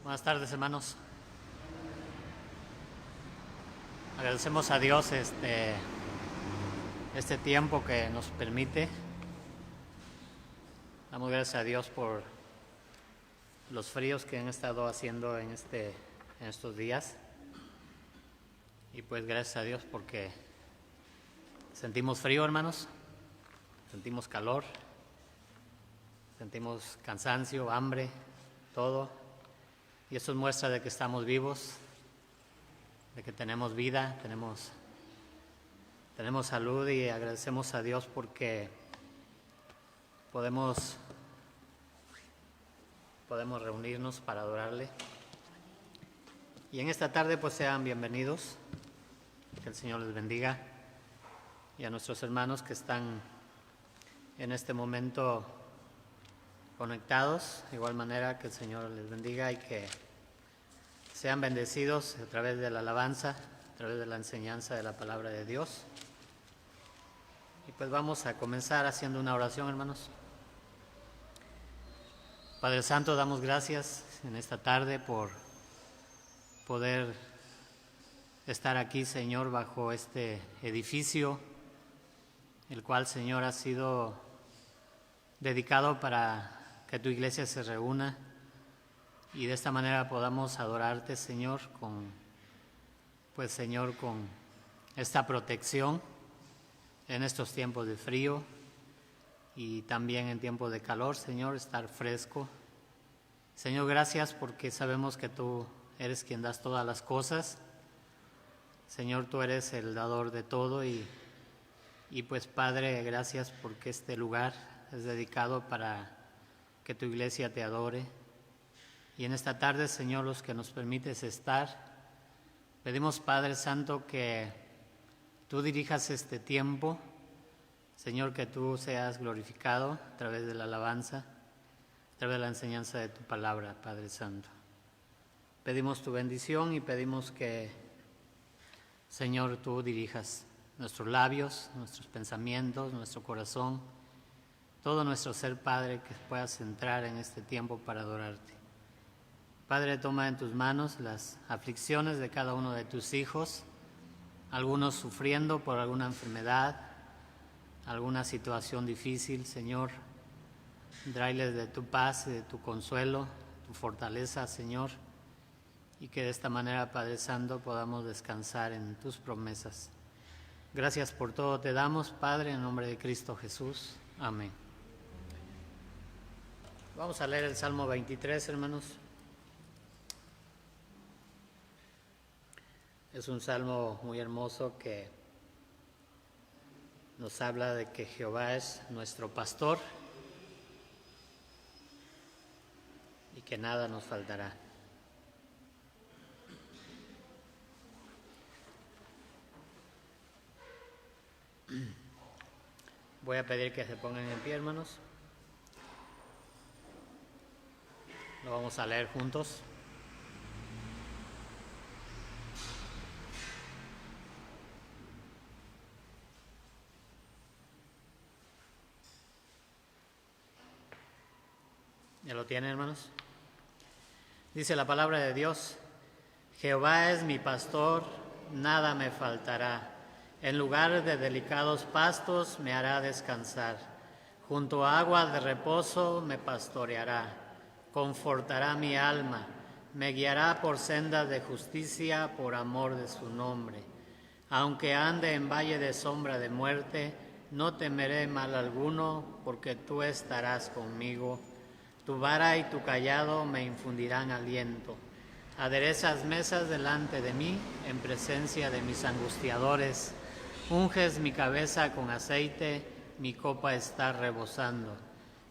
Buenas tardes, hermanos. Agradecemos a Dios este tiempo que nos permite. Damos gracias a Dios por los fríos que han estado haciendo en estos días. Y pues gracias a Dios porque sentimos frío, hermanos. Sentimos calor. Sentimos cansancio, hambre, todo. Y eso es muestra de que estamos vivos, de que tenemos vida, tenemos salud, y agradecemos a Dios porque podemos reunirnos para adorarle. Y en esta tarde pues sean bienvenidos, que el Señor les bendiga, y a nuestros hermanos que están en este momento conectados, de igual manera que el Señor les bendiga y que sean bendecidos a través de la alabanza, a través de la enseñanza de la palabra de Dios. Y pues vamos a comenzar haciendo una oración, hermanos. Padre Santo, damos gracias en esta tarde por poder estar aquí, Señor, bajo este edificio, el cual, Señor, ha sido dedicado para que tu iglesia se reúna y de esta manera podamos adorarte, Señor, con esta protección en estos tiempos de frío y también en tiempos de calor, Señor, estar fresco. Señor, gracias porque sabemos que tú eres quien das todas las cosas. Señor, tú eres el dador de todo y pues, Padre, gracias porque este lugar es dedicado para que tu iglesia te adore. Y en esta tarde, Señor, los que nos permites estar, pedimos, Padre Santo, que tú dirijas este tiempo. Señor, que tú seas glorificado a través de la alabanza, a través de la enseñanza de tu palabra, Padre Santo. Pedimos tu bendición y pedimos que, Señor, tú dirijas nuestros labios, nuestros pensamientos, nuestro corazón, todo nuestro ser, Padre, que puedas entrar en este tiempo para adorarte. Padre, toma en tus manos las aflicciones de cada uno de tus hijos, algunos sufriendo por alguna enfermedad, alguna situación difícil, Señor. Tráeles de tu paz y de tu consuelo, tu fortaleza, Señor, y que de esta manera, Padre Santo, podamos descansar en tus promesas. Gracias por todo te damos, Padre, en nombre de Cristo Jesús. Amén. Vamos a leer el Salmo 23, hermanos. Es un salmo muy hermoso que nos habla de que Jehová es nuestro pastor y que nada nos faltará. Voy a pedir que se pongan en pie, hermanos. Lo vamos a leer juntos. ¿Ya lo tienen, hermanos? Dice la palabra de Dios: Jehová es mi pastor, nada me faltará. En lugar de delicados pastos me hará descansar. Junto a agua de reposo me pastoreará. Confortará mi alma. Me guiará por sendas de justicia por amor de su nombre. Aunque ande en valle de sombra de muerte, no temeré mal alguno, porque tú estarás conmigo. Tu vara y tu cayado me infundirán aliento. Aderezas mesas delante de mí, en presencia de mis angustiadores. Unges mi cabeza con aceite, mi copa está rebosando.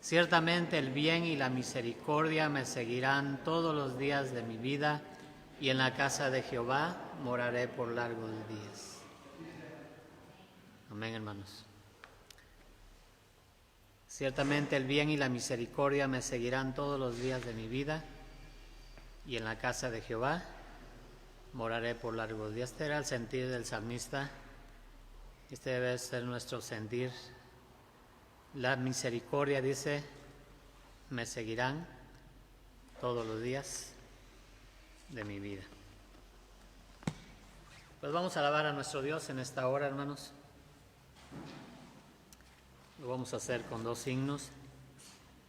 Ciertamente el bien y la misericordia me seguirán todos los días de mi vida, y en la casa de Jehová moraré por largos días. Amén, hermanos. Ciertamente el bien y la misericordia me seguirán todos los días de mi vida, y en la casa de Jehová moraré por largos días. Este era el sentir del salmista. Este debe ser nuestro sentir. La misericordia, dice, me seguirán todos los días, de mi vida. Pues vamos a alabar a nuestro Dios en esta hora, hermanos. Lo vamos a hacer con dos himnos.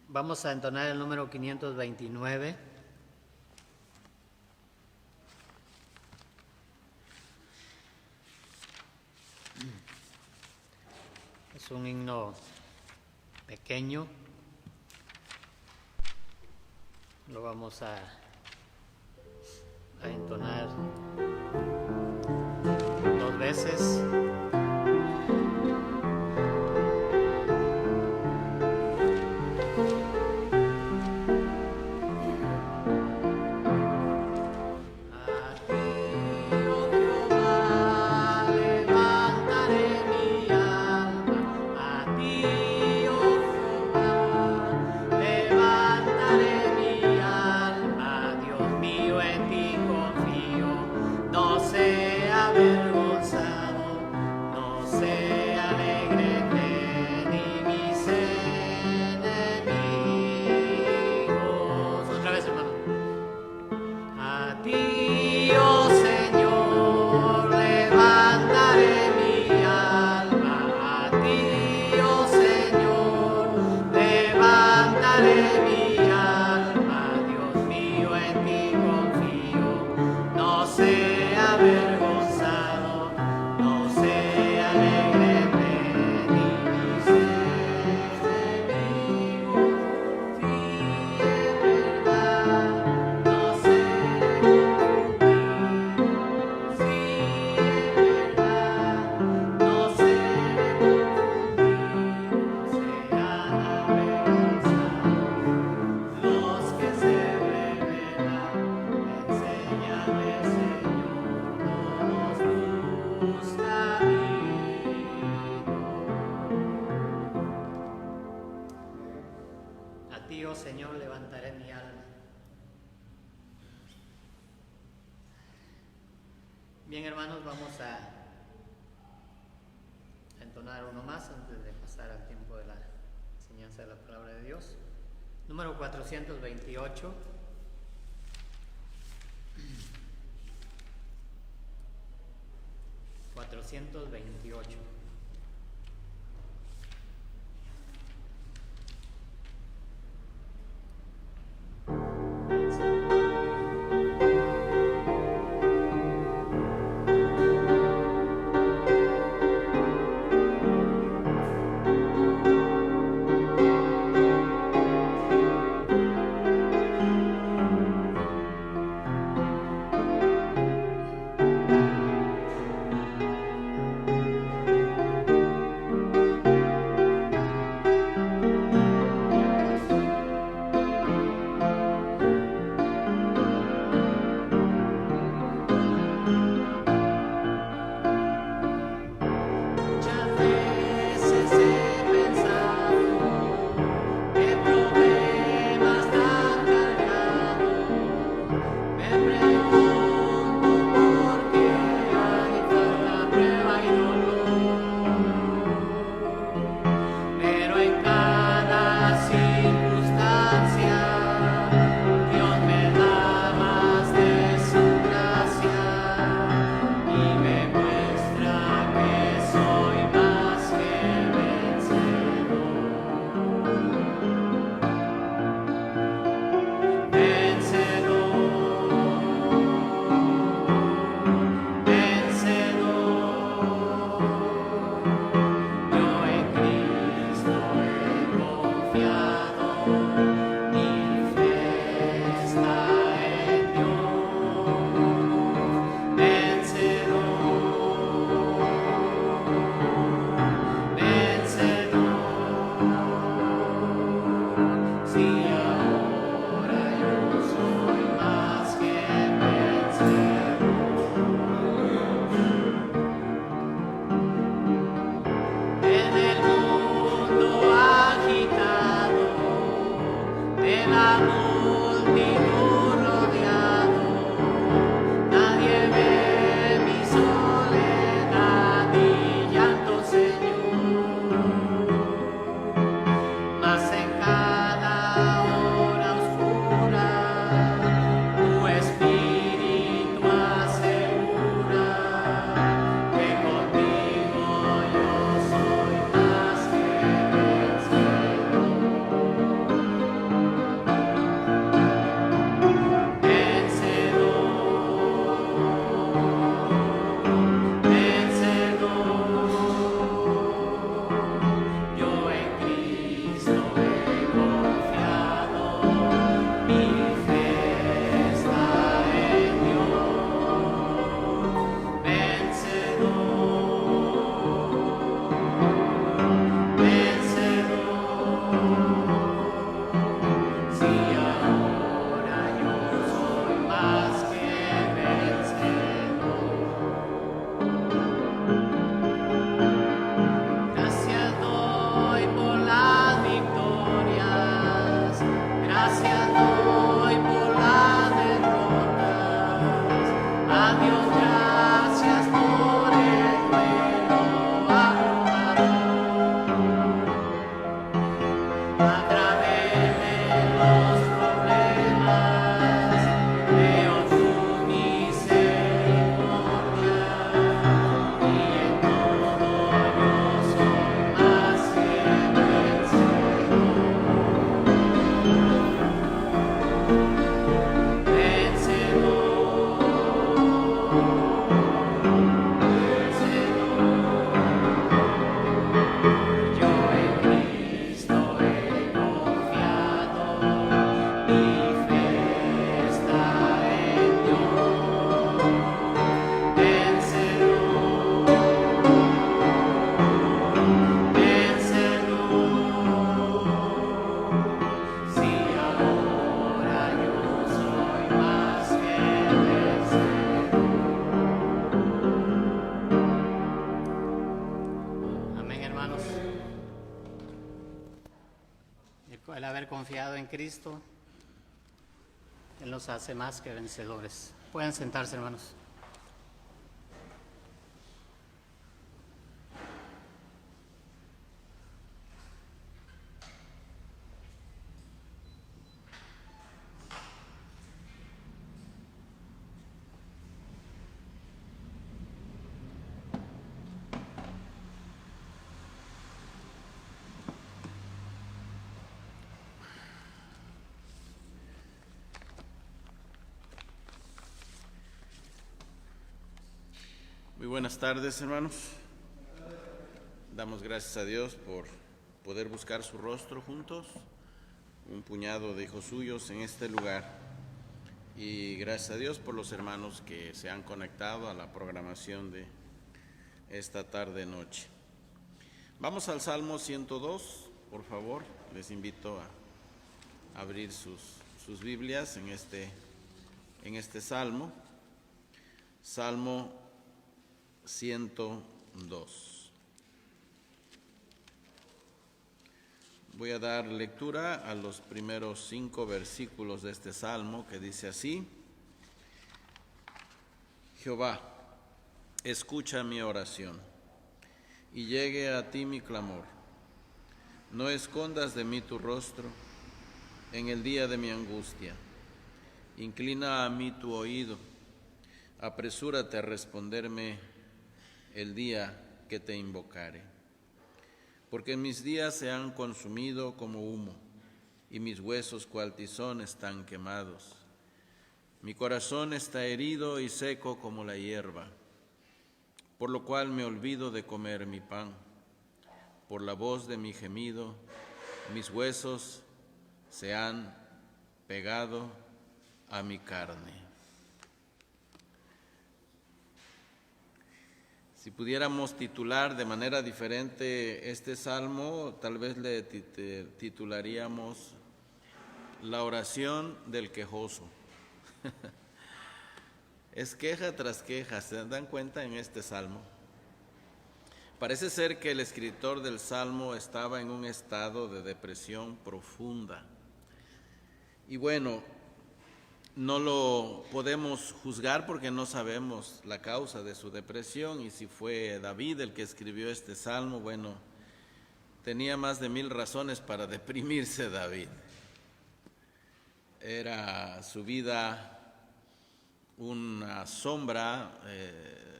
Vamos a entonar el número 529. Es un himno pequeño. Lo vamos a entonar 2 veces. Señor, levantaré mi alma. Bien, hermanos, vamos a entonar uno más antes de pasar al tiempo de la enseñanza de la palabra de Dios. Número 428. Cristo, Él nos hace más que vencedores. Pueden sentarse, hermanos. Muy buenas tardes, hermanos. Damos gracias a Dios por poder buscar su rostro juntos, un puñado de hijos suyos en este lugar. Y gracias a Dios por los hermanos que se han conectado a la programación de esta tarde-noche. Vamos al Salmo 102, por favor. Les invito a abrir sus Biblias en este Salmo. Salmo 102. Voy a dar lectura a los primeros 5 versículos de este salmo, que dice así: Jehová, escucha mi oración, y llegue a ti mi clamor. No escondas de mí tu rostro en el día de mi angustia. Inclina a mí tu oído, apresúrate a responderme el día que te invocare. Porque mis días se han consumido como humo, y mis huesos cual tizón están quemados. Mi corazón está herido y seco como la hierba, por lo cual me olvido de comer mi pan. Por la voz de mi gemido, mis huesos se han pegado a mi carne. Si pudiéramos titular de manera diferente este salmo, tal vez le titularíamos La oración del quejoso. Es queja tras queja, ¿se dan cuenta en este salmo? Parece ser que el escritor del salmo estaba en un estado de depresión profunda. Y bueno, no lo podemos juzgar porque no sabemos la causa de su depresión, y si fue David el que escribió este salmo, bueno, tenía más de 1000 razones para deprimirse David. Era su vida una sombra,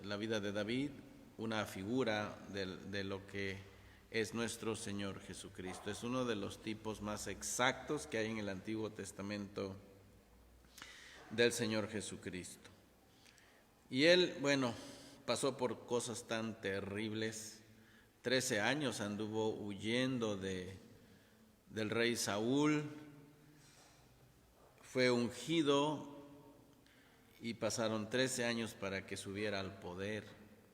la vida de David, una figura de lo que es nuestro Señor Jesucristo. Es uno de los tipos más exactos que hay en el Antiguo Testamento del Señor Jesucristo. Y él, bueno, pasó por cosas tan terribles. 13 años anduvo huyendo del rey Saúl. Fue ungido y pasaron 13 años para que subiera al poder.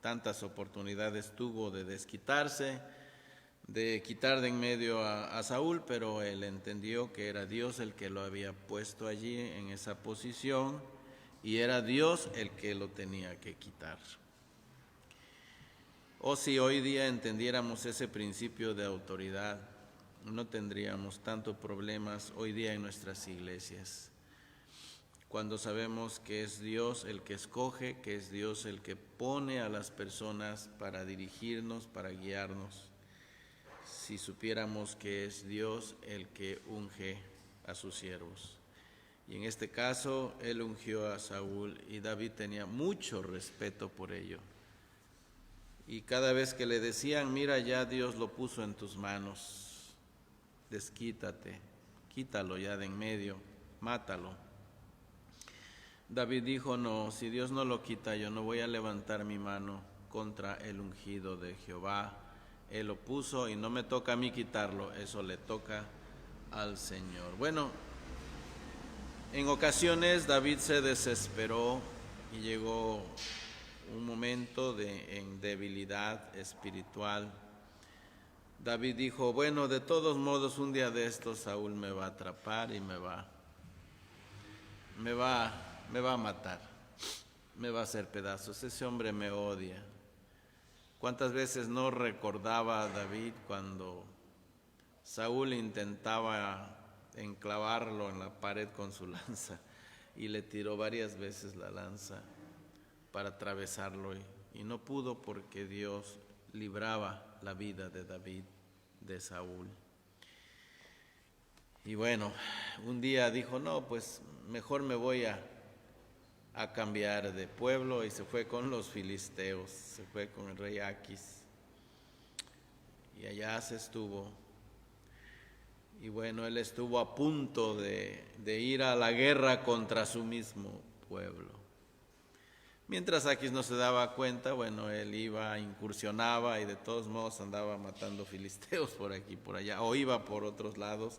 Tantas oportunidades tuvo de desquitarse, de quitar de en medio a Saúl, pero él entendió que era Dios el que lo había puesto allí en esa posición, y era Dios el que lo tenía que quitar. O si hoy día entendiéramos ese principio de autoridad, no tendríamos tantos problemas hoy día en nuestras iglesias. Cuando sabemos que es Dios el que escoge, que es Dios el que pone a las personas para dirigirnos, para guiarnos. Si supiéramos que es Dios el que unge a sus siervos. Y en este caso, él ungió a Saúl, y David tenía mucho respeto por ello. Y cada vez que le decían, mira, ya Dios lo puso en tus manos, desquítate, quítalo ya de en medio, mátalo. David dijo, no, si Dios no lo quita, yo no voy a levantar mi mano contra el ungido de Jehová. Él lo puso y no me toca a mí quitarlo, eso le toca al Señor. Bueno, en ocasiones David se desesperó y llegó un momento en debilidad espiritual. David dijo, bueno, de todos modos un día de estos Saúl me va a atrapar y me va a matar, me va a hacer pedazos, ese hombre me odia. ¿Cuántas veces no recordaba a David cuando Saúl intentaba enclavarlo en la pared con su lanza, y le tiró varias veces la lanza para atravesarlo, y no pudo, porque Dios libraba la vida de David de Saúl. Y bueno, un día dijo, no, pues mejor me voy a cambiar de pueblo, y se fue con los filisteos, se fue con el rey Aquis, y allá se estuvo. Y bueno, él estuvo a punto de ir a la guerra contra su mismo pueblo. Mientras Aquis no se daba cuenta, bueno, él iba, incursionaba, y de todos modos andaba matando filisteos por aquí y por allá, o iba por otros lados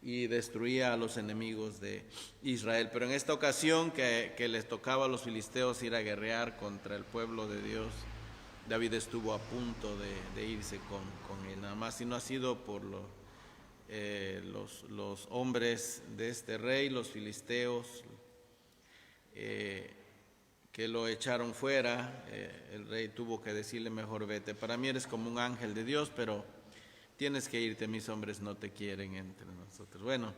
y destruía a los enemigos de Israel. Pero en esta ocasión que les tocaba a los filisteos ir a guerrear contra el pueblo de Dios, David estuvo a punto de irse con él, nada más, y no ha sido por los hombres de este rey, los filisteos, que lo echaron fuera. El rey tuvo que decirle, mejor vete, para mí eres como un ángel de Dios, pero tienes que irte, mis hombres no te quieren entre nosotros. Bueno,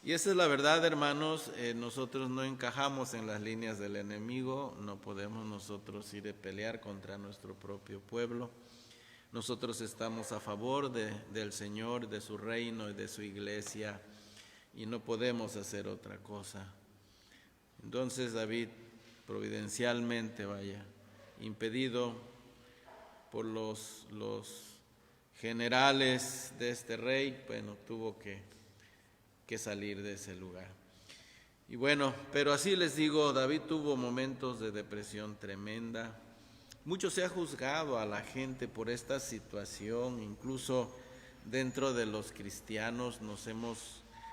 y esa es la verdad, hermanos. Nosotros no encajamos en las líneas del enemigo, no podemos nosotros ir a pelear contra nuestro propio pueblo. Nosotros estamos a favor del Señor, de su reino y de su iglesia, y no podemos hacer otra cosa. Entonces David, providencialmente, impedido por los generales de este rey, bueno, tuvo que salir de ese lugar. Y bueno, pero así les digo, David tuvo momentos de depresión tremenda. Mucho se ha juzgado a la gente por esta situación, incluso dentro de los cristianos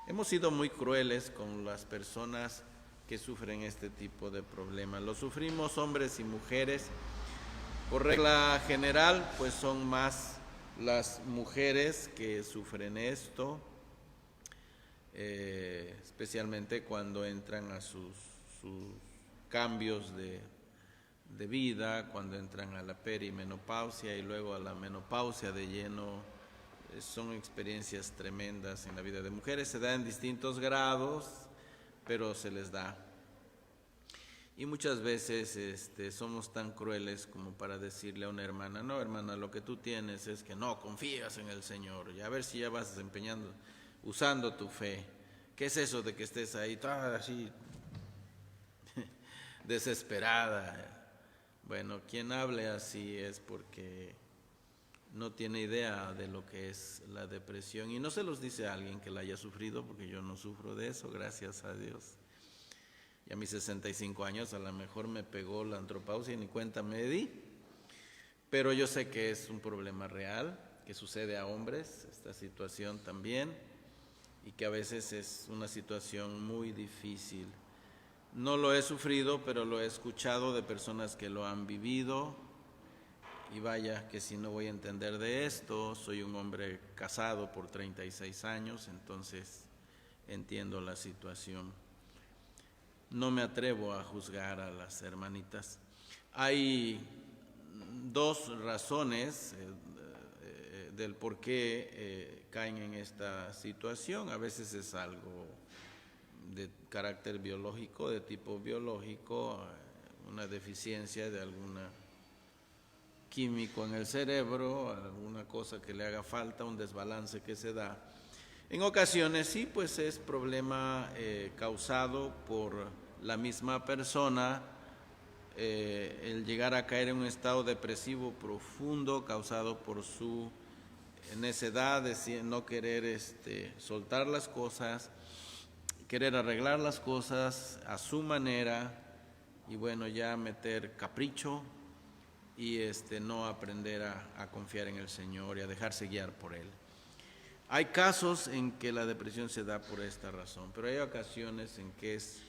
hemos sido muy crueles con las personas que sufren este tipo de problemas. Lo sufrimos hombres y mujeres. Por regla general, pues son más las mujeres que sufren esto, especialmente cuando entran a sus cambios de vida, cuando entran a la perimenopausia y luego a la menopausia de lleno. Son experiencias tremendas en la vida de mujeres. Se da en distintos grados, pero se les da. Y muchas veces somos tan crueles como para decirle a una hermana, no, hermana, lo que tú tienes es que no confías en el Señor, y a ver si ya vas desempeñando, usando tu fe. ¿Qué es eso de que estés ahí toda así desesperada? Bueno, quien hable así es porque no tiene idea de lo que es la depresión, y no se los dice a alguien que la haya sufrido, porque yo no sufro de eso, gracias a Dios. Y a mis 65 años a lo mejor me pegó la andropausia y ni cuenta me di, pero yo sé que es un problema real, que sucede a hombres, esta situación también, y que a veces es una situación muy difícil. No lo he sufrido, pero lo he escuchado de personas que lo han vivido, y vaya que si no voy a entender de esto. Soy un hombre casado por 36 años, entonces entiendo la situación. No me atrevo a juzgar a las hermanitas. Hay dos razones del por qué caen en esta situación. A veces es algo de carácter biológico, de tipo biológico, una deficiencia de algún químico en el cerebro, alguna cosa que le haga falta, un desbalance que se da. En ocasiones sí, pues es problema causado por la misma persona, el llegar a caer en un estado depresivo profundo causado por su necedad de no querer soltar las cosas, querer arreglar las cosas a su manera, y bueno, ya meter capricho y no aprender a confiar en el Señor y a dejarse guiar por Él. Hay casos en que la depresión se da por esta razón, pero hay ocasiones en que es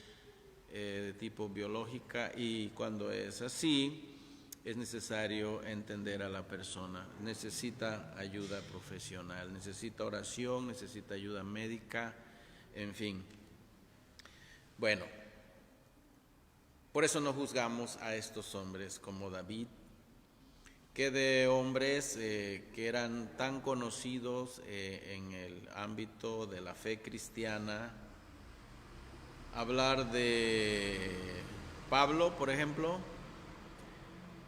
de tipo biológica, y cuando es así, es necesario entender a la persona. Necesita ayuda profesional, necesita oración, necesita ayuda médica, en fin. Bueno, por eso no juzgamos a estos hombres como David, que de hombres que eran tan conocidos en el ámbito de la fe cristiana. Hablar de Pablo, por ejemplo.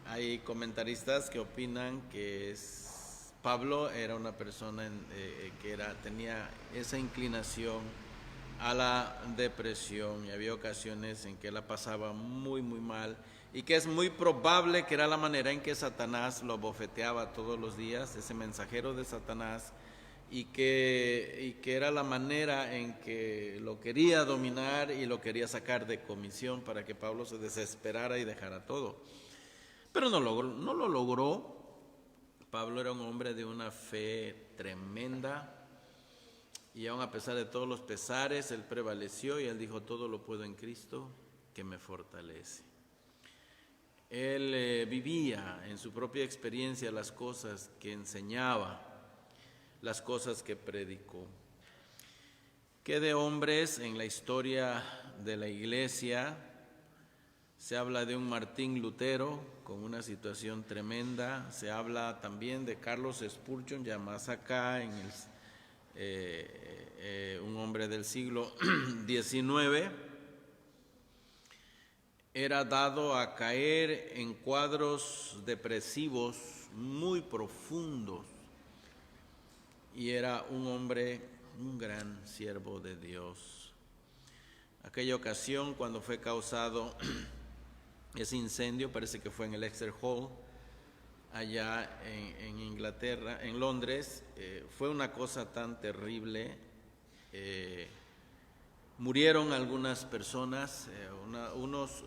Hay comentaristas que opinan que Pablo era una persona que tenía esa inclinación a la depresión, y había ocasiones en que la pasaba muy muy mal, y que es muy probable que era la manera en que Satanás lo bofeteaba todos los días, ese mensajero de Satanás, y que era la manera en que lo quería dominar y lo quería sacar de comisión para que Pablo se desesperara y dejara todo. Pero no lo logró. Pablo era un hombre de una fe tremenda, y aun a pesar de todos los pesares, él prevaleció y él dijo: todo lo puedo en Cristo que me fortalece. Él vivía en su propia experiencia las cosas que enseñaba, las cosas que predicó. Que de hombres en la historia de la iglesia se habla de un Martín Lutero con una situación tremenda. Se habla también de Carlos Spurgeon, ya más acá, un hombre del siglo XIX. Era dado a caer en cuadros depresivos muy profundos, y era un hombre, un gran siervo de Dios. Aquella ocasión cuando fue causado ese incendio, parece que fue en el Exeter Hall, allá en Inglaterra, en Londres, fue una cosa tan terrible. Murieron algunas personas, unos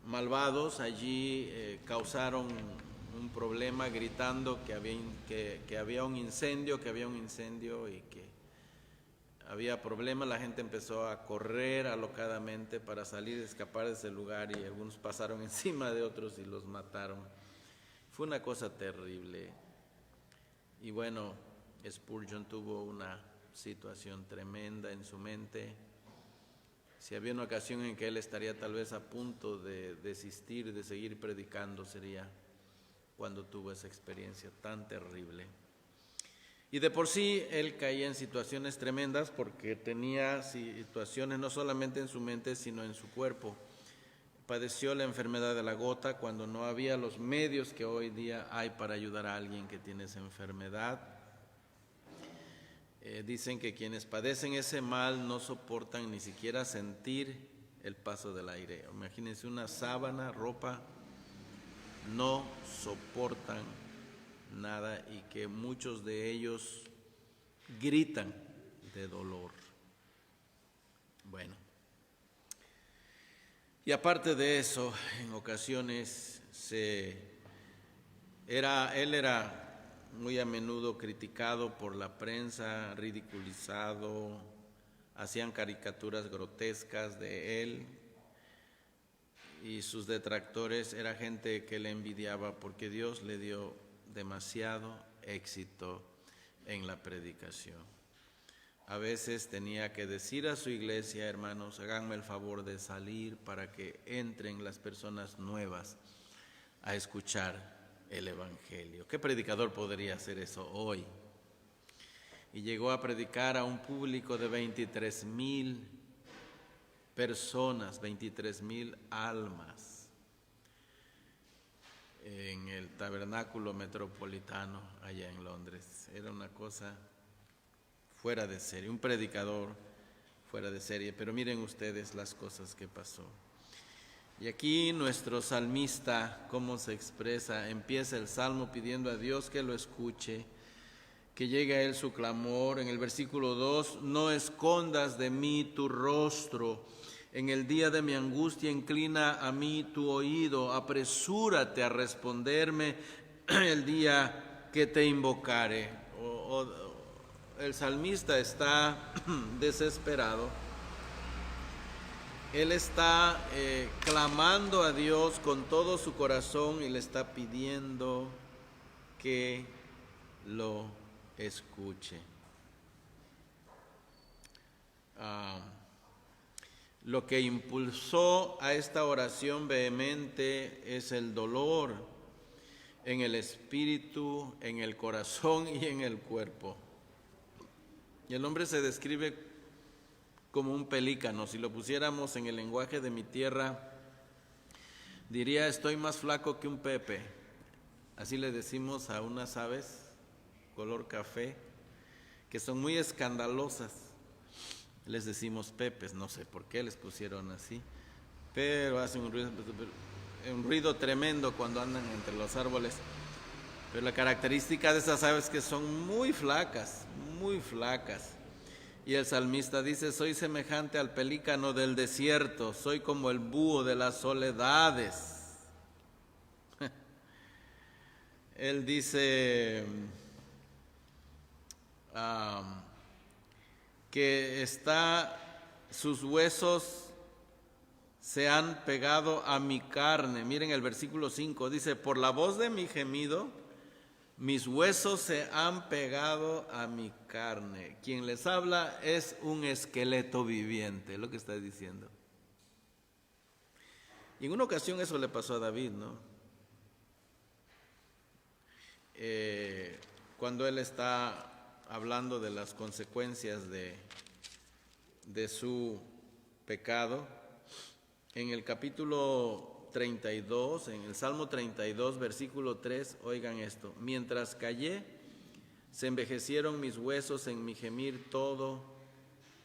malvados allí causaron un problema gritando que había un incendio, y que había problemas. La gente empezó a correr alocadamente para salir, escapar de ese lugar, y algunos pasaron encima de otros y los mataron. Fue una cosa terrible. Y bueno, Spurgeon tuvo una situación tremenda en su mente. Si había una ocasión en que él estaría tal vez a punto de desistir de seguir predicando, sería cuando tuvo esa experiencia tan terrible. Y de por sí él caía en situaciones tremendas, porque tenía situaciones no solamente en su mente, sino en su cuerpo. Padeció la enfermedad de la gota cuando no había los medios que hoy día hay para ayudar a alguien que tiene esa enfermedad. Dicen que quienes padecen ese mal no soportan ni siquiera sentir el paso del aire. Imagínense una sábana, ropa, no soportan nada, y que muchos de ellos gritan de dolor. Bueno, y aparte de eso, en ocasiones él era muy a menudo criticado por la prensa, ridiculizado, hacían caricaturas grotescas de él, y sus detractores era gente que le envidiaba porque Dios le dio demasiado éxito en la predicación. A veces tenía que decir a su iglesia: hermanos, háganme el favor de salir para que entren las personas nuevas a escuchar el Evangelio. ¿Qué predicador podría hacer eso hoy? Y llegó a predicar a un público de 23,000 personas, 23,000 almas, en el Tabernáculo Metropolitano allá en Londres. Era una cosa fuera de serie, un predicador fuera de serie. Pero miren ustedes las cosas que pasó. Y aquí nuestro salmista, cómo se expresa, empieza el salmo pidiendo a Dios que lo escuche, que llegue a él su clamor. En el versículo 2, no escondas de mí tu rostro, en el día de mi angustia inclina a mí tu oído, apresúrate a responderme el día que te invocare. El salmista está desesperado. Él está clamando a Dios con todo su corazón y le está pidiendo que lo escuche. Lo que impulsó a esta oración vehemente es el dolor, en el espíritu, en el corazón y en el cuerpo. Y el hombre se describe como un pelícano. Si lo pusiéramos en el lenguaje de mi tierra, diría: estoy más flaco que un pepe. Así le decimos a unas aves color café que son muy escandalosas. Les decimos pepes, no sé por qué les pusieron así, pero hacen un ruido tremendo cuando andan entre los árboles. Pero la característica de esas aves es que son muy flacas, muy flacas. Y el salmista dice: soy semejante al pelícano del desierto, soy como el búho de las soledades. Él dice que sus huesos se han pegado a mi carne. Miren el versículo 5, dice: por la voz de mi gemido, mis huesos se han pegado a mi carne. Quien les habla es un esqueleto viviente, es lo que está diciendo. Y en una ocasión eso le pasó a David, ¿no? Cuando él está hablando de las consecuencias de su pecado, en el capítulo 32, en el Salmo 32, versículo 3, oigan esto: mientras callé, se envejecieron mis huesos en mi gemir todo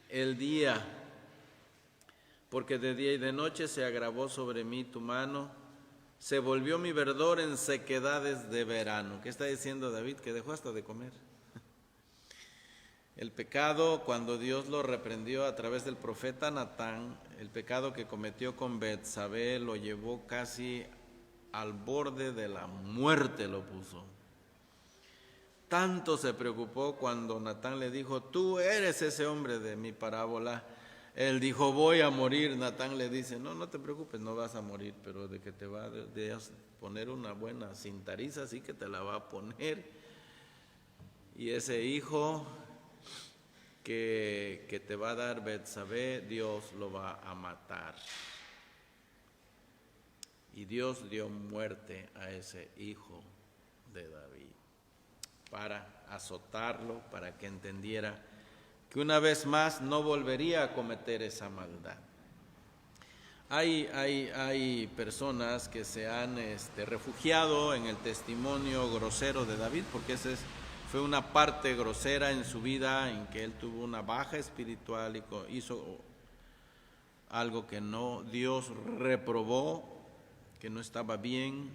el día, porque de día y de noche se agravó sobre mí tu mano, se volvió mi verdor en sequedades de verano. ¿Qué está diciendo David? Que dejó hasta de comer. El pecado, cuando Dios lo reprendió a través del profeta Natán, el pecado que cometió con Betsabé lo llevó casi al borde de la muerte, lo puso. Tanto se preocupó cuando Natán le dijo: tú eres ese hombre de mi parábola. Él dijo: voy a morir. Natán le dice: no te preocupes, no vas a morir, pero de que te va a poner una buena cintariza, sí que te la va a poner. Y ese hijo que te va a dar Betsabé, Dios lo va a matar. Y Dios dio muerte a ese hijo de David para azotarlo, para que entendiera que una vez más no volvería a cometer esa maldad. Hay personas que se han refugiado en el testimonio grosero de David, porque fue una parte grosera en su vida en que él tuvo una baja espiritual y hizo algo que Dios reprobó, que no estaba bien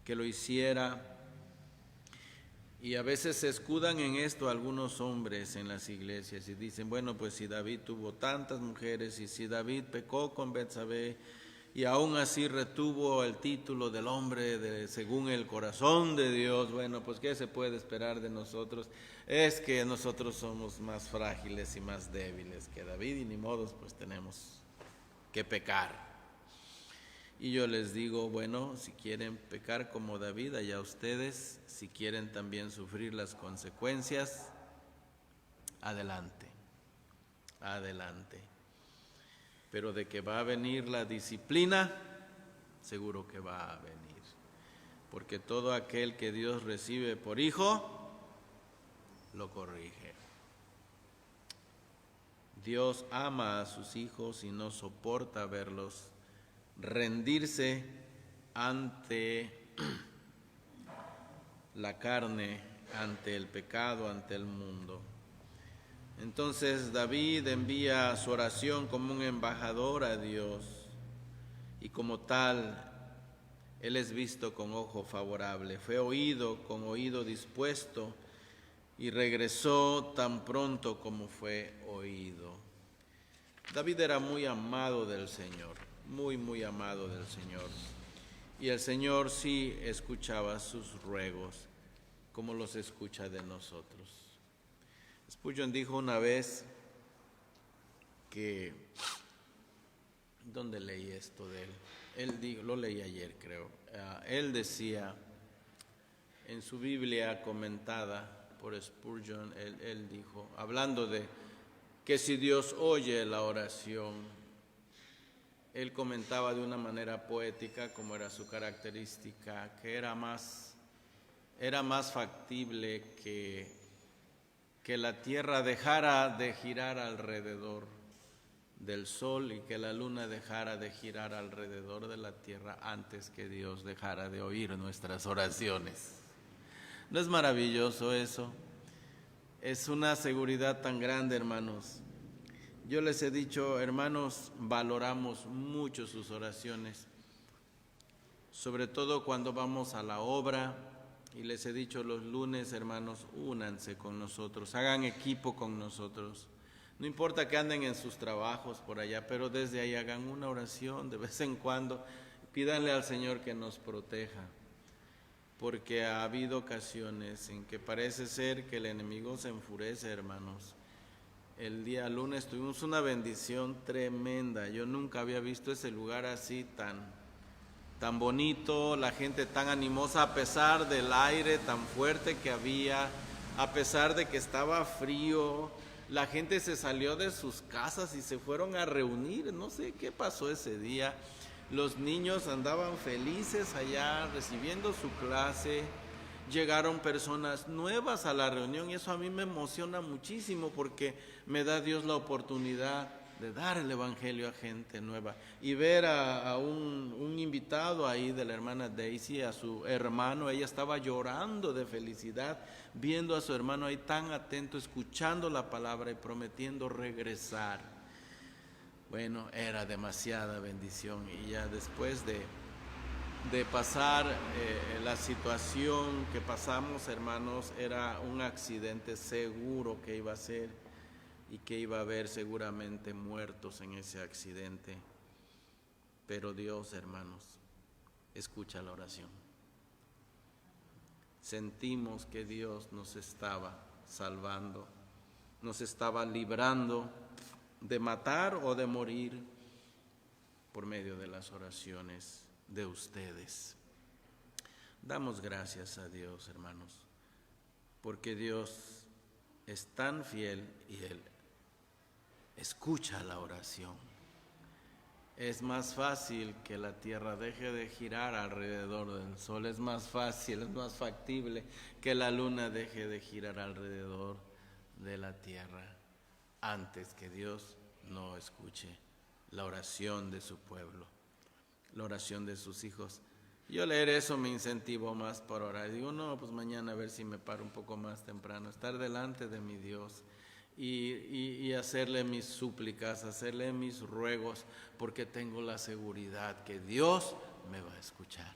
que lo hiciera. Y a veces se escudan en esto algunos hombres en las iglesias y dicen: bueno, pues si David tuvo tantas mujeres y si David pecó con Betsabé y aún así retuvo el título del hombre según el corazón de Dios, bueno, pues ¿qué se puede esperar de nosotros? Es que nosotros somos más frágiles y más débiles que David y ni modos, pues tenemos que pecar. Y yo les digo: bueno, si quieren pecar como David, allá ustedes. Si quieren también sufrir las consecuencias, adelante, adelante. Pero de que va a venir la disciplina, seguro que va a venir. Porque todo aquel que Dios recibe por hijo, lo corrige. Dios ama a sus hijos y no soporta verlos rendirse ante la carne, ante el pecado, ante el mundo. Entonces David envía su oración como un embajador a Dios y como tal él es visto con ojo favorable. Fue oído con oído dispuesto y regresó tan pronto como fue oído. David era muy amado del Señor, muy amado del Señor. Y el Señor sí escuchaba sus ruegos, como los escucha de nosotros. Spurgeon dijo una vez que, ¿dónde leí esto de él? Él dijo, lo leí ayer creo, él decía en su Biblia comentada por Spurgeon, él dijo, hablando de que si Dios oye la oración, él comentaba de una manera poética, como era su característica, que era más factible que la tierra dejara de girar alrededor del sol y que la luna dejara de girar alrededor de la tierra antes que Dios dejara de oír nuestras oraciones. ¿No es maravilloso eso? Es una seguridad tan grande, hermanos. Yo les he dicho, hermanos, valoramos mucho sus oraciones, sobre todo cuando vamos a la obra, y les he dicho los lunes, hermanos, únanse con nosotros, hagan equipo con nosotros. No importa que anden en sus trabajos por allá, pero desde ahí hagan una oración de vez en cuando, pídanle al Señor que nos proteja, porque ha habido ocasiones en que parece ser que el enemigo se enfurece, hermanos. El día lunes tuvimos una bendición tremenda. Yo nunca había visto ese lugar así tan bonito, la gente tan animosa a pesar del aire tan fuerte que había, a pesar de que estaba frío. La gente se salió de sus casas y se fueron a reunir. No sé qué pasó ese día. Los niños andaban felices allá recibiendo su clase. Llegaron personas nuevas a la reunión y eso a mí me emociona muchísimo porque me da Dios la oportunidad de dar el evangelio a gente nueva. Y ver a un invitado ahí de la hermana Daisy, a su hermano, ella estaba llorando de felicidad viendo a su hermano ahí tan atento, escuchando la palabra y prometiendo regresar. Bueno, era demasiada bendición. Y ya después de pasar la situación que pasamos, hermanos, era un accidente seguro que iba a ser y que iba a haber seguramente muertos en ese accidente. Pero Dios, hermanos, escucha la oración. Sentimos que Dios nos estaba salvando, nos estaba librando de matar o de morir por medio de las oraciones de ustedes. Damos gracias a Dios, hermanos, porque Dios es tan fiel y Él escucha la oración. Es más fácil que la tierra deje de girar alrededor del sol, es más fácil, es más factible que la luna deje de girar alrededor de la tierra antes que Dios no escuche la oración de su pueblo, la oración de sus hijos. Yo leer eso me incentivo más para orar. Digo, no, pues mañana a ver si me paro un poco más temprano, estar delante de mi Dios y hacerle mis súplicas, hacerle mis ruegos, porque tengo la seguridad que Dios me va a escuchar.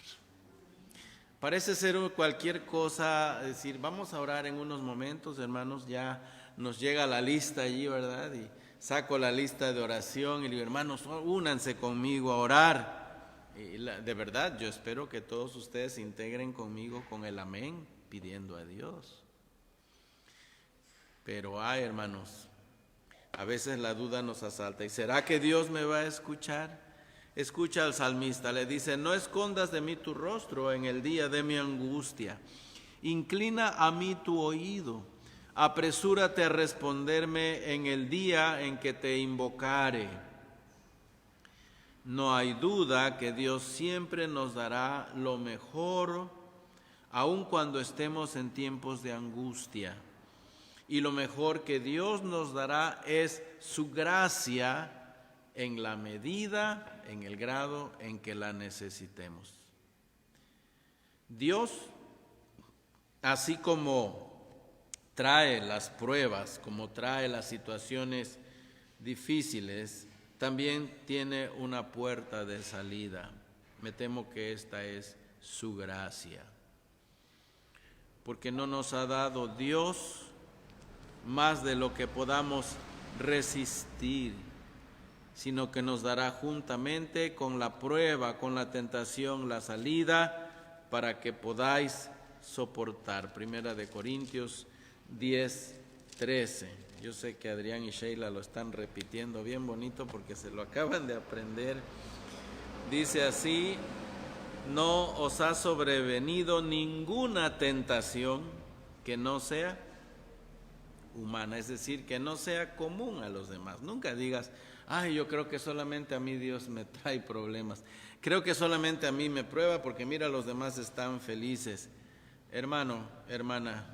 Parece ser cualquier cosa, decir, vamos a orar en unos momentos, hermanos, ya nos llega la lista allí, ¿verdad? Y saco la lista de oración y digo, hermanos, únanse conmigo a orar. Y de verdad, yo espero que todos ustedes se integren conmigo con el amén, pidiendo a Dios. Pero hermanos, a veces la duda nos asalta. ¿Y será que Dios me va a escuchar? Escucha al salmista, le dice, no escondas de mí tu rostro en el día de mi angustia. Inclina a mí tu oído. Apresúrate a responderme en el día en que te invocare. No hay duda que Dios siempre nos dará lo mejor, aun cuando estemos en tiempos de angustia. Y lo mejor que Dios nos dará es su gracia en la medida, en el grado en que la necesitemos. Dios, así como trae las pruebas, como trae las situaciones difíciles, también tiene una puerta de salida. Me temo que esta es su gracia, porque no nos ha dado Dios más de lo que podamos resistir, sino que nos dará juntamente con la prueba, con la tentación, la salida para que podáis soportar. Primera de Corintios 10:13. Yo sé que Adrián y Sheila lo están repitiendo bien bonito porque se lo acaban de aprender. Dice así, no os ha sobrevenido ninguna tentación que no sea humana, es decir, que no sea común a los demás. Nunca digas, Ay, yo creo que solamente a mí Dios me trae problemas. Creo que solamente a mí me prueba porque mira, los demás están felices. Hermano, hermana,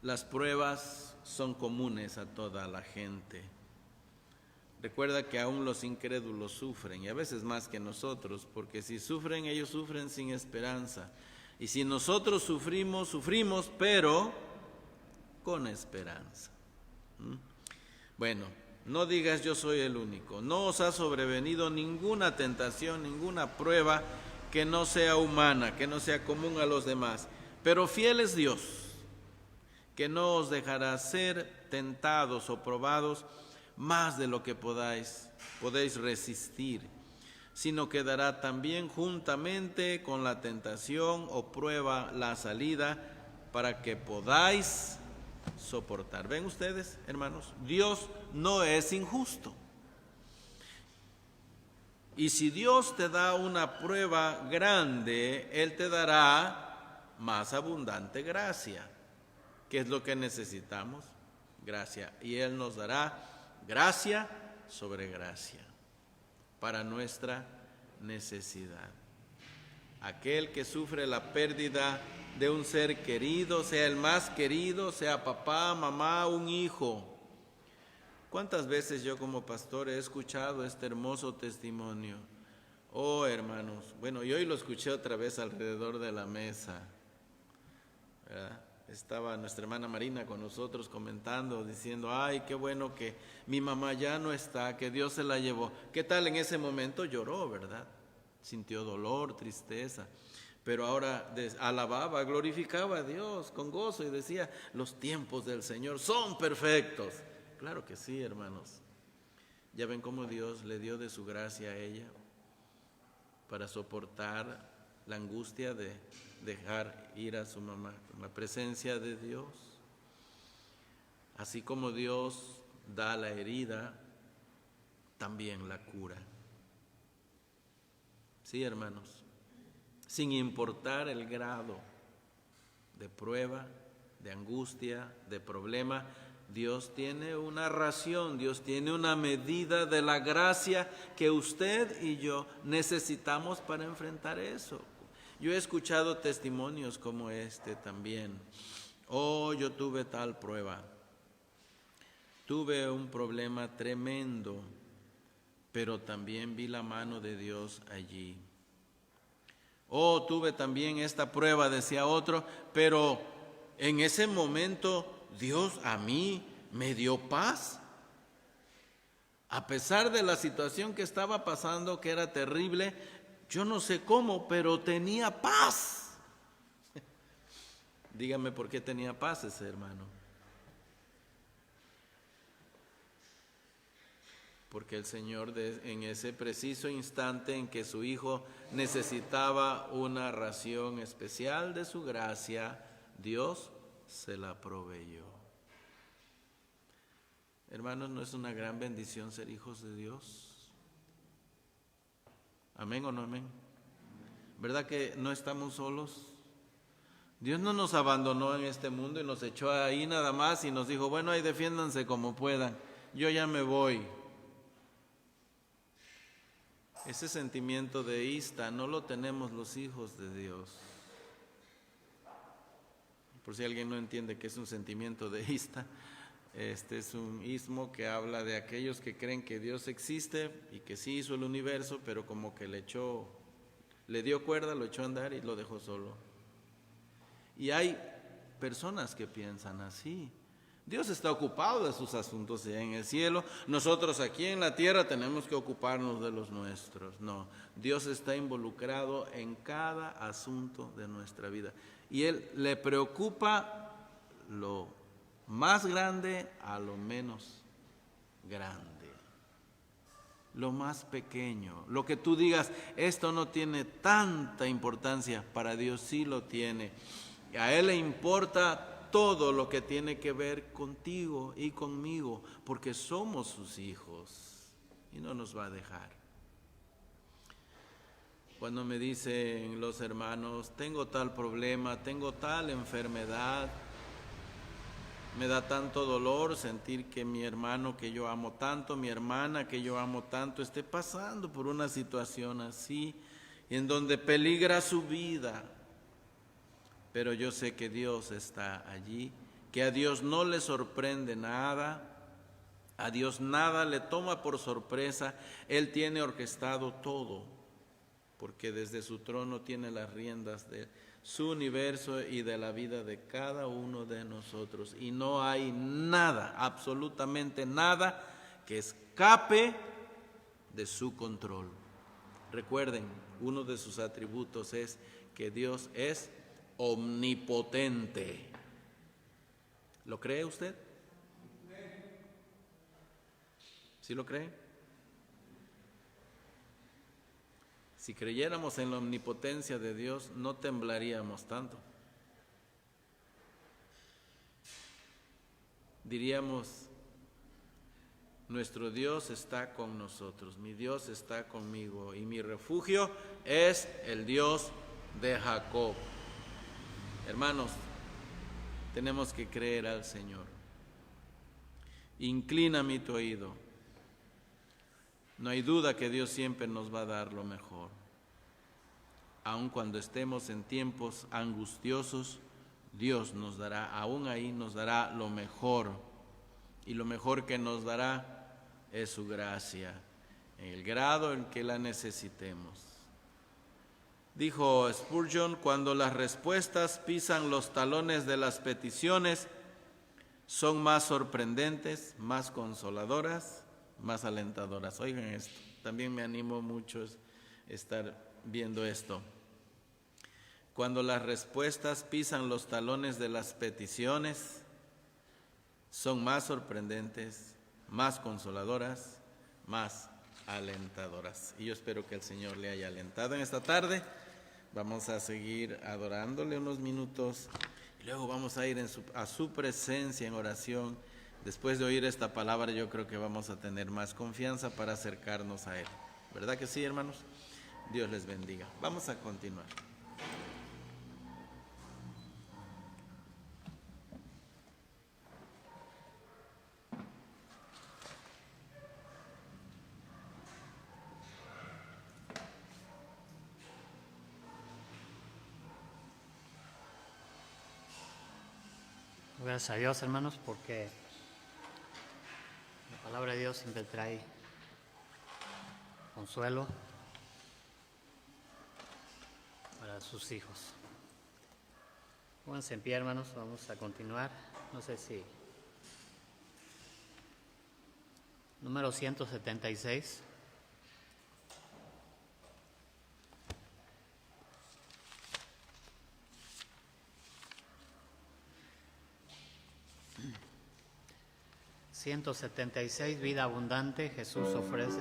las pruebas son comunes a toda la gente. Recuerda que aún los incrédulos sufren, y a veces más que nosotros, porque si sufren, ellos sufren sin esperanza. Y si nosotros sufrimos, sufrimos, pero con esperanza. Bueno, no digas yo soy el único. No os ha sobrevenido ninguna tentación, ninguna prueba que no sea humana, que no sea común a los demás. Pero fiel es Dios, que no os dejará ser tentados o probados más de lo que podéis resistir, sino que dará también juntamente con la tentación o prueba la salida para que podáis soportar. ¿Ven ustedes, hermanos? Dios no es injusto. Y si Dios te da una prueba grande, Él te dará más abundante gracia. ¿Qué es lo que necesitamos? Gracia. Y Él nos dará gracia sobre gracia para nuestra necesidad. Aquel que sufre la pérdida de un ser querido, sea el más querido, sea papá, mamá, un hijo. ¿Cuántas veces yo como pastor he escuchado este hermoso testimonio? Oh, hermanos, bueno, y hoy lo escuché otra vez alrededor de la mesa, ¿verdad? Estaba nuestra hermana Marina con nosotros comentando, diciendo, ay, qué bueno que mi mamá ya no está, que Dios se la llevó. ¿Qué tal? En ese momento lloró, ¿verdad? Sintió dolor, tristeza, pero ahora alababa, glorificaba a Dios con gozo y decía, los tiempos del Señor son perfectos. Claro que sí, hermanos. Ya ven cómo Dios le dio de su gracia a ella para soportar la angustia de dejar ir a su mamá con la presencia de Dios. Así como Dios da la herida, también la cura. Sí, hermanos, sin importar el grado de prueba, de angustia, de problema, Dios tiene una ración, Dios tiene una medida de la gracia que usted y yo necesitamos para enfrentar eso. Yo he escuchado testimonios como este también. Oh, yo tuve tal prueba, tuve un problema tremendo, pero también vi la mano de Dios allí. Oh, tuve también esta prueba, decía otro, pero en ese momento Dios a mí me dio paz. A pesar de la situación que estaba pasando, que era terrible, yo no sé cómo, pero tenía paz. Dígame por qué tenía paz ese hermano. Porque el Señor en ese preciso instante en que su hijo necesitaba una ración especial de su gracia, Dios se la proveyó. Hermanos, ¿no es una gran bendición ser hijos de Dios? ¿Amén o no amén? ¿Verdad que no estamos solos? Dios no nos abandonó en este mundo y nos echó ahí nada más y nos dijo, bueno, ahí defiéndanse como puedan, yo ya me voy. Ese sentimiento deísta no lo tenemos los hijos de Dios. Por si alguien no entiende qué es un sentimiento deísta, este es un ismo que habla de aquellos que creen que Dios existe y que sí hizo el universo, pero como que le dio cuerda, lo echó a andar y lo dejó solo. Y hay personas que piensan así. Dios está ocupado de sus asuntos allá en el cielo. Nosotros aquí en la tierra tenemos que ocuparnos de los nuestros. No, Dios está involucrado en cada asunto de nuestra vida. Y Él le preocupa lo más grande a lo menos grande. Lo más pequeño. Lo que tú digas, esto no tiene tanta importancia, para Dios sí lo tiene. A Él le importa todo lo que tiene que ver contigo y conmigo, porque somos sus hijos y no nos va a dejar. Cuando me dicen los hermanos, tengo tal problema, tengo tal enfermedad, Me da tanto dolor sentir que mi hermano que yo amo tanto, mi hermana que yo amo tanto, esté pasando por una situación así, en donde peligra su vida. Pero yo sé que Dios está allí, que a Dios no le sorprende nada, a Dios nada le toma por sorpresa. Él tiene orquestado todo, porque desde su trono tiene las riendas de su universo y de la vida de cada uno de nosotros. Y no hay nada, absolutamente nada, que escape de su control. Recuerden, uno de sus atributos es que Dios es omnipotente. ¿Lo cree usted? ¿Sí lo cree? Si creyéramos en la omnipotencia de Dios, no temblaríamos tanto. Diríamos, nuestro Dios está con nosotros, mi Dios está conmigo y mi refugio es el Dios de Jacob. Hermanos, tenemos que creer al Señor. Inclina mi tu oído. No hay duda que Dios siempre nos va a dar lo mejor. Aun cuando estemos en tiempos angustiosos, Dios nos dará, aún ahí nos dará lo mejor. Y lo mejor que nos dará es su gracia, en el grado en que la necesitemos. Dijo Spurgeon, cuando las respuestas pisan los talones de las peticiones, son más sorprendentes, más consoladoras, más alentadoras. Oigan esto, también me animo mucho a estar viendo esto. Cuando las respuestas pisan los talones de las peticiones, son más sorprendentes, más consoladoras, más alentadoras. Y yo espero que el Señor le haya alentado en esta tarde. Vamos a seguir adorándole unos minutos y luego vamos a ir a su presencia en oración. Después de oír esta palabra, yo creo que vamos a tener más confianza para acercarnos a Él. ¿Verdad que sí, hermanos? Dios les bendiga. Vamos a continuar. Gracias a Dios, hermanos, porque la palabra de Dios siempre trae consuelo para sus hijos. Pónganse en pie, hermanos, vamos a continuar. No sé si... Número 176. ...176, vida abundante, Jesús ofrece.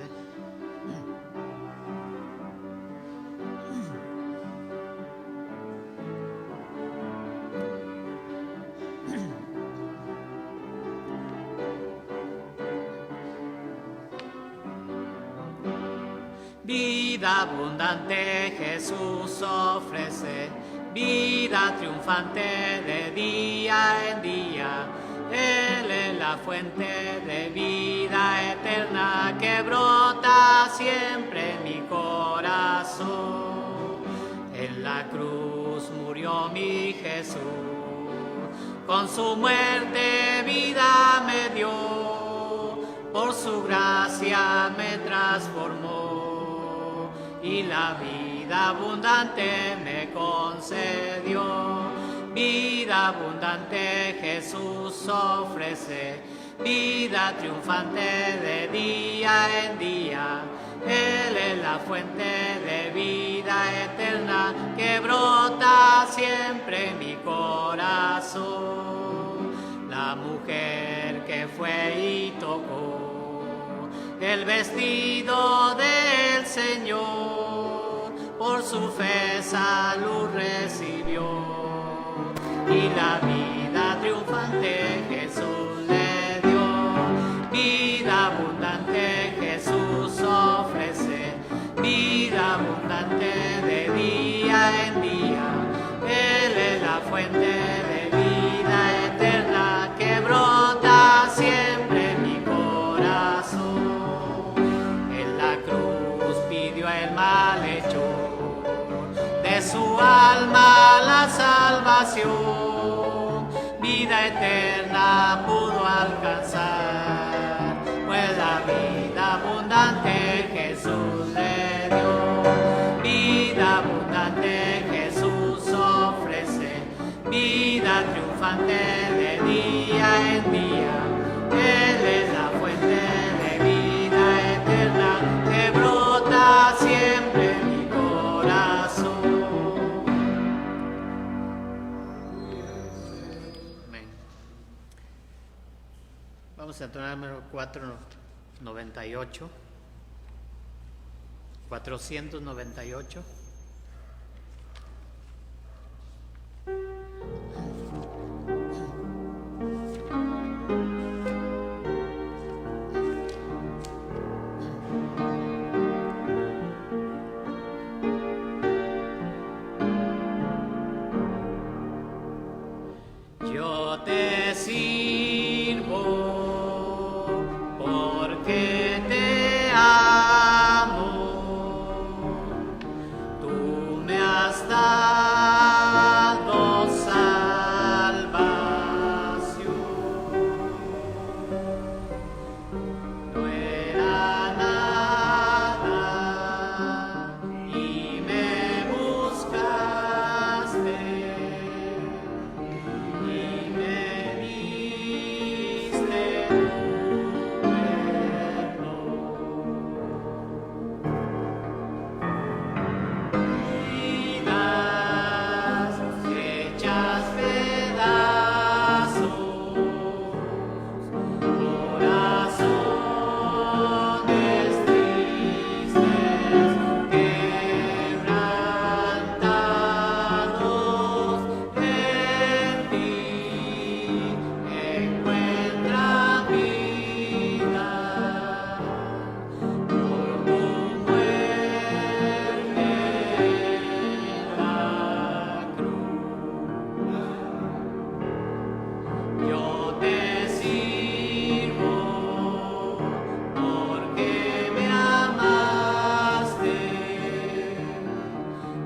Vida abundante Jesús ofrece, vida triunfante de día en día. Él es la fuente de vida eterna que brota siempre en mi corazón. En la cruz murió mi Jesús, con su muerte vida me dio, por su gracia me transformó y la vida abundante me concedió. Vida abundante Jesús ofrece, vida triunfante de día en día. Él es la fuente de vida eterna que brota siempre en mi corazón. La mujer que fue y tocó el vestido del Señor, por su fe salud recibió. Y la vida triunfante Jesús le dio. Vida abundante Jesús ofrece, vida abundante de día en día. Él es la fuente de vida eterna que brota alma la salvación, vida eterna pudo alcanzar, pues la vida abundante Jesús le dio. Vida abundante Jesús ofrece, vida triunfante de día en día. Él es la fuente de vida eterna que brota siempre en mi corazón. Amén. Vamos a entonar el número 498. 498. Yo te sirvo porque te amo. Tú me has dado salvación. No era nada y me buscaste. Y me diste tu perdón. Vidas hechas pedazos, corazones tristes, quebrantados en ti. Encuentra vida por tu muerte en la cruz. Yo te sirvo porque me amaste,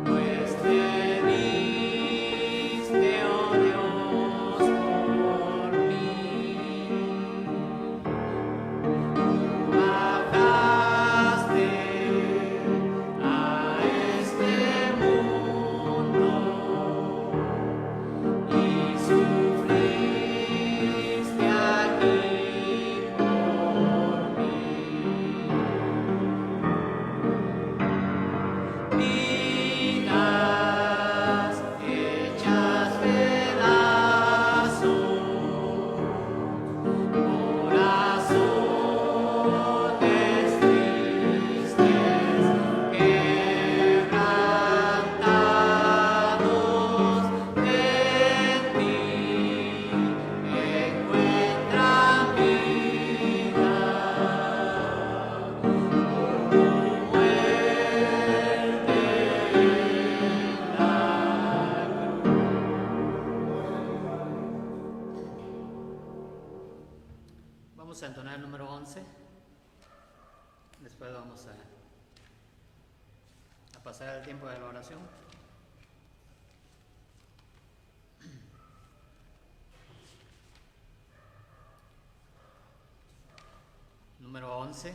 pues te diste, oh Dios, por mí. Tú bajaste a este mundo y sufriste aquí por mí. Vidas hechas pedazos, corazones tristes, quebrantados en ti, encuentran vida por tu muerte en la cruz. Vamos a entonar el número 11. Después vamos a pasar el tiempo de la oración. Número 11.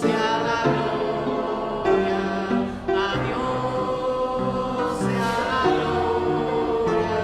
Sea la gloria, a Dios sea la gloria.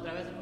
otra vez, hermano.